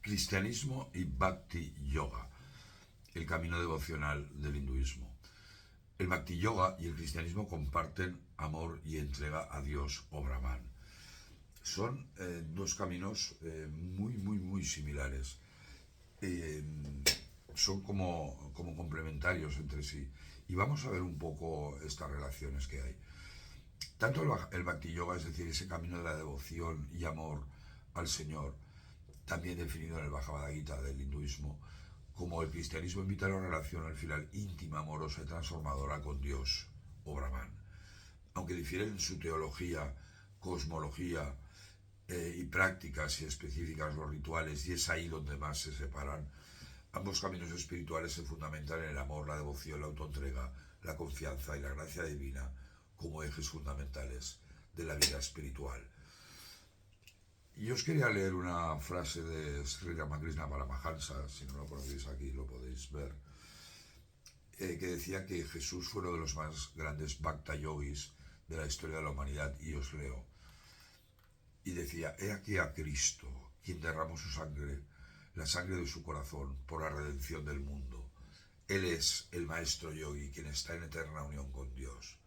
Cristianismo y Bhakti Yoga, el camino devocional del hinduismo. El Bhakti Yoga y el cristianismo comparten amor y entrega a Dios o Brahman. Son dos caminos muy similares. Son como complementarios entre sí. Y vamos a ver un poco estas relaciones que hay. Tanto el Bhakti Yoga, es decir, ese camino de la devoción y amor al Señor, también definido en el Bhagavad Gita del hinduismo, como el cristianismo invita a la relación al final íntima, amorosa y transformadora con Dios o Brahman. Aunque difieren en su teología, cosmología y prácticas y específicas los rituales, y es ahí donde más se separan, ambos caminos espirituales se fundamentan en el amor, la devoción, la autoentrega, la confianza y la gracia divina como ejes fundamentales de la vida espiritual. Y os quería leer una frase de Sri Ramakrishna Paramahansa, si no lo conocéis aquí lo podéis ver, que decía que Jesús fue uno de los más grandes Bhakta Yogis de la historia de la humanidad, y os leo. Y decía: he aquí a Cristo, quien derramó su sangre, la sangre de su corazón, por la redención del mundo. Él es el maestro yogi, quien está en eterna unión con Dios.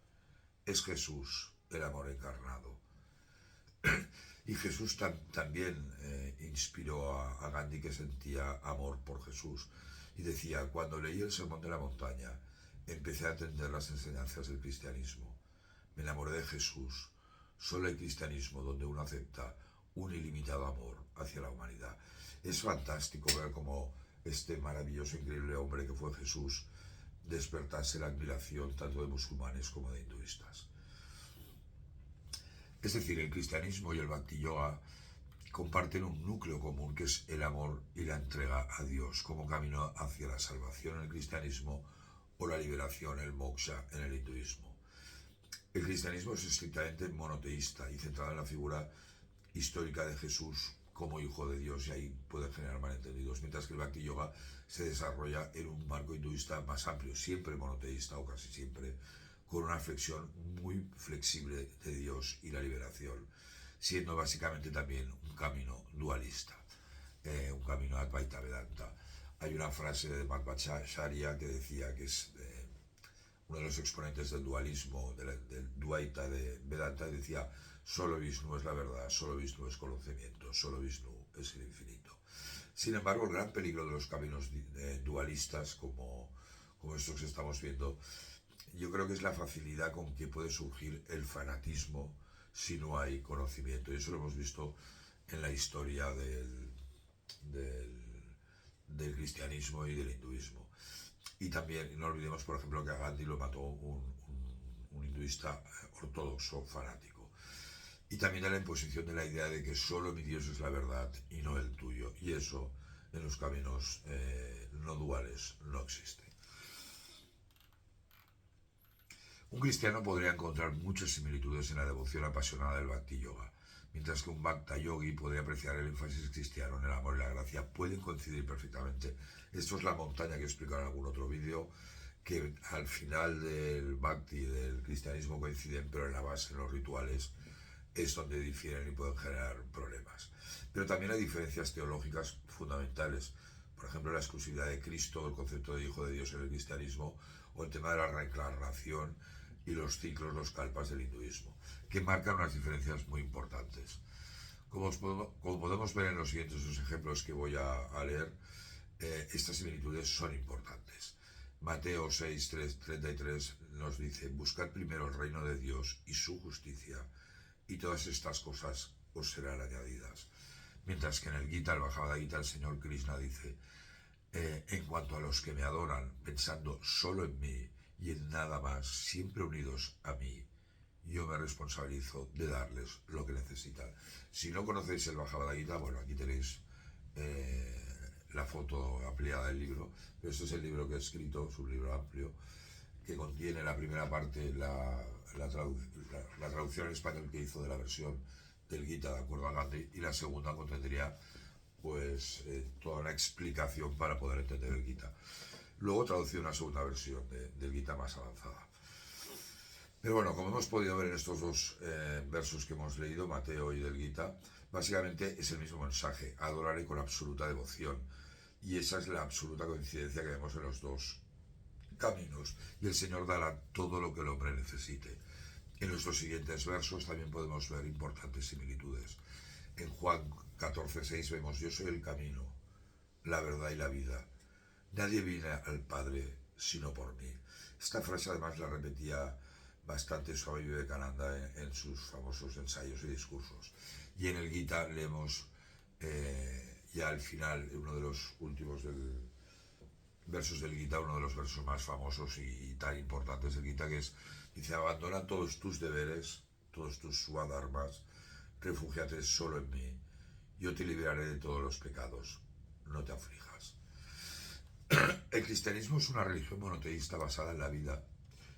Es Jesús, el amor encarnado. Y Jesús también inspiró a Gandhi, que sentía amor por Jesús, y decía: cuando leí el Sermón de la Montaña, empecé a entender las enseñanzas del cristianismo. Me enamoré de Jesús. Solo hay cristianismo donde uno acepta un ilimitado amor hacia la humanidad. Es fantástico ver cómo este maravilloso, increíble hombre que fue Jesús despertase la admiración tanto de musulmanes como de hinduistas. Es decir, el cristianismo y el Bhakti Yoga comparten un núcleo común, que es el amor y la entrega a Dios como camino hacia la salvación en el cristianismo o la liberación, el moksha, en el hinduismo. El cristianismo es estrictamente monoteísta y centrado en la figura histórica de Jesús como hijo de Dios, y ahí pueden generar malentendidos, mientras que el Bhakti Yoga se desarrolla en un marco hinduista más amplio, siempre monoteísta o casi siempre, con una flexión muy flexible de Dios y la liberación, siendo básicamente también un camino dualista, un camino Advaita Vedanta. Hay una frase de Madhvacharya que decía, que es uno de los exponentes del dualismo, del Dvaita de Vedanta, decía: solo Vishnu es la verdad, solo Vishnu es conocimiento, solo Vishnu es el infinito. Sin embargo, el gran peligro de los caminos dualistas, como estos que estamos viendo, yo creo que es la facilidad con que puede surgir el fanatismo si no hay conocimiento. Y eso lo hemos visto en la historia del cristianismo y del hinduismo. Y también no olvidemos, por ejemplo, que a Gandhi lo mató un hinduista ortodoxo fanático. Y también de la imposición de la idea de que solo mi Dios es la verdad y no el tuyo. Y eso en los caminos no duales no existe. Un cristiano podría encontrar muchas similitudes en la devoción apasionada del Bhakti Yoga, mientras que un Bhakta Yogi podría apreciar el énfasis cristiano en el amor y la gracia. Pueden coincidir perfectamente. Esto es la montaña que he explicado en algún otro vídeo, que al final del Bhakti y del cristianismo coinciden, pero en la base, en los rituales, es donde difieren y pueden generar problemas. Pero también hay diferencias teológicas fundamentales. Por ejemplo, la exclusividad de Cristo, el concepto de Hijo de Dios en el cristianismo, o el tema de la reencarnación y los ciclos, los kalpas del hinduismo, que marcan unas diferencias muy importantes. Como podemos ver en los siguientes dos ejemplos que voy a leer, estas similitudes son importantes. Mateo 6:33 nos dice: buscad primero el reino de Dios y su justicia, y todas estas cosas os serán añadidas. Mientras que en el Gita, el Bhagavad Gita, el señor Krishna dice: en cuanto a los que me adoran, pensando solo en mí y en nada más, siempre unidos a mí, yo me responsabilizo de darles lo que necesitan. Si no conocéis el Bhagavad Gita, bueno, aquí tenéis la foto ampliada del libro, pero este es el libro que he escrito, es un libro amplio, que contiene la primera parte, la traducción en español que hizo de la versión del Gita de acuerdo a Gandhi, y la segunda contendría pues toda una explicación para poder entender el Gita. Luego traducí una segunda versión del Gita más avanzada. Pero bueno, como hemos podido ver en estos dos versos que hemos leído, Mateo y del Gita, básicamente es el mismo mensaje: adoraré con absoluta devoción. Y esa es la absoluta coincidencia que vemos en los dos caminos. Y el Señor dará todo lo que el hombre necesite. En los dos siguientes versos también podemos ver importantes similitudes. En Juan 14:6 vemos: yo soy el camino, la verdad y la vida. Nadie viene al Padre sino por mí. Esta frase además la repetía bastante Swami Vivekananda en sus famosos ensayos y discursos. Y en el Gita leemos ya al final, uno de los últimos versos del Gita, uno de los versos más famosos y tan importantes del Gita, que es, dice: abandona todos tus deberes, todos tus swadharmas, refúgiate solo en mí, yo te liberaré de todos los pecados, no te aflijas. El cristianismo es una religión monoteísta basada en la vida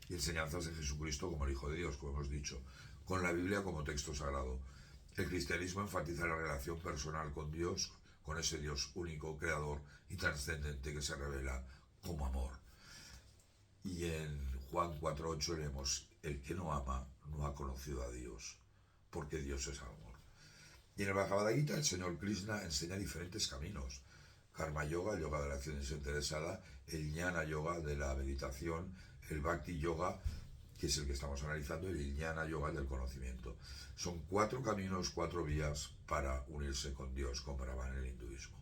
y enseñanzas de Jesucristo como el Hijo de Dios, como hemos dicho, con la Biblia como texto sagrado. El cristianismo enfatiza la relación personal con Dios, con ese Dios único, creador y trascendente que se revela como amor. Y en Juan 4:8 leemos: el que no ama no ha conocido a Dios, porque Dios es amor. Y en el Bhagavad Gita el señor Krishna enseña diferentes caminos: Karma Yoga, el yoga de la acción desinteresada; el Jnana Yoga, de la meditación; el Bhakti Yoga, que es el que estamos analizando; y el Jnana Yoga, del conocimiento. Son 4 caminos, 4 vías para unirse con Dios, como Brahman en el hinduismo.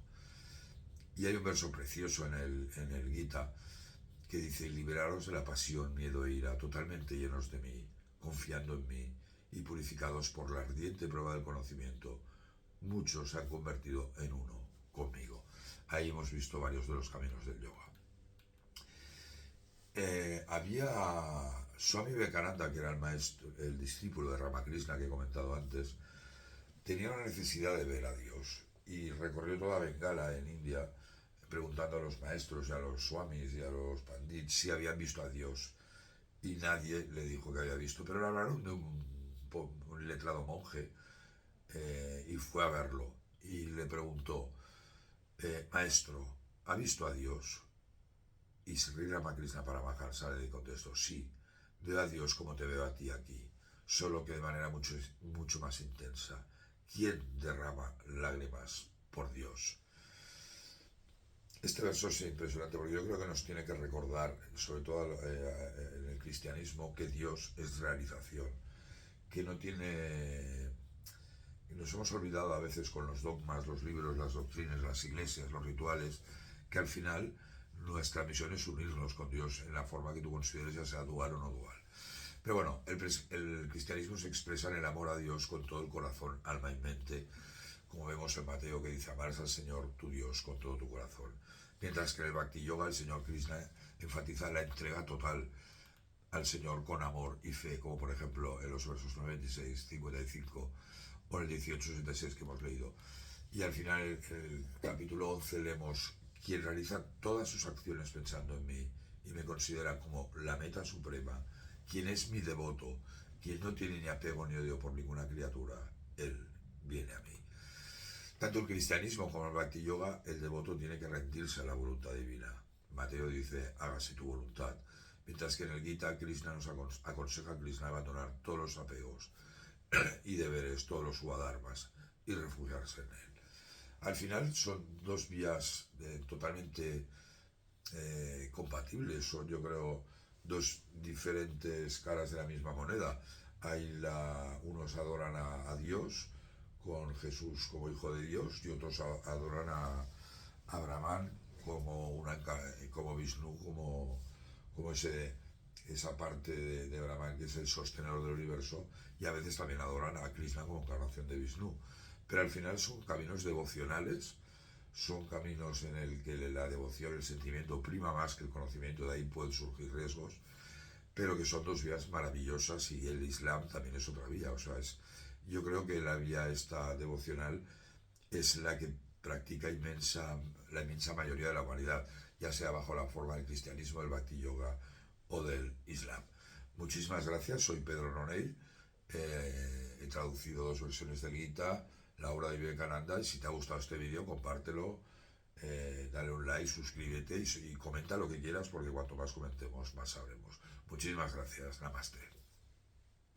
Y hay un verso precioso en el Gita que dice: liberaros de la pasión, miedo e ira, totalmente llenos de mí, confiando en mí y purificados por la ardiente prueba del conocimiento, muchos se han convertido en uno conmigo. Ahí hemos visto varios de los caminos del yoga. Había Swami Vivekananda, que era el maestro, el discípulo de Ramakrishna que he comentado antes, tenía la necesidad de ver a Dios y recorrió toda Bengala en India preguntando a los maestros y a los swamis y a los pandits si habían visto a Dios, y nadie le dijo que había visto, pero le hablaron de un letrado monje, y fue a verlo y le preguntó: maestro, ¿ha visto a Dios? Y Sri Ramakrishna Paramahansa le contestó: sí, veo a Dios como te veo a ti aquí, solo que de manera mucho, mucho más intensa. ¿Quién derrama lágrimas por Dios? Este verso es impresionante porque yo creo que nos tiene que recordar, sobre todo en el cristianismo, que Dios es realización, que no tiene... Nos hemos olvidado a veces con los dogmas, los libros, las doctrinas, las iglesias, los rituales, que al final nuestra misión es unirnos con Dios en la forma que tú consideres, ya sea dual o no dual. Pero bueno, el cristianismo se expresa en el amor a Dios con todo el corazón, alma y mente, como vemos en Mateo, que dice: amarás al Señor tu Dios con todo tu corazón. Mientras que en el Bhakti Yoga el señor Krishna enfatiza la entrega total al Señor con amor y fe, como por ejemplo en los versos 96, 55 o el 18-66 que hemos leído. Y al final, en el capítulo 11, leemos: quien realiza todas sus acciones pensando en mí y me considera como la meta suprema, quien es mi devoto, quien no tiene ni apego ni odio por ninguna criatura, él viene a mí. Tanto el cristianismo como el Bhakti Yoga, el devoto tiene que rendirse a la voluntad divina. Mateo dice: hágase tu voluntad. Mientras que en el Gita Krishna nos aconseja a Krishna abandonar todos los apegos y deberes, todos los swadharmas, y refugiarse en él. Al final son dos vías totalmente compatibles, son, yo creo, dos diferentes caras de la misma moneda. Unos adoran a Dios con Jesús como Hijo de Dios, y otros adoran a Brahman como Vishnu, como esa parte de Brahman que es el sostenedor del universo, y a veces también adoran a Krishna como encarnación de Vishnu. Pero al final son caminos devocionales, son caminos en el que la devoción, el sentimiento prima más que el conocimiento, de ahí pueden surgir riesgos, pero que son dos vías maravillosas, y el Islam también es otra vía. O sea, yo creo que la vía esta devocional es la que practica la inmensa mayoría de la humanidad, ya sea bajo la forma del cristianismo, del Bhakti Yoga o del Islam. Muchísimas gracias, soy Pedro Nonell, he traducido 2 versiones del Gita, la obra de Vivekananda, y si te ha gustado este vídeo, compártelo, dale un like, suscríbete y comenta lo que quieras, porque cuanto más comentemos, más sabremos. Muchísimas gracias, Namaste.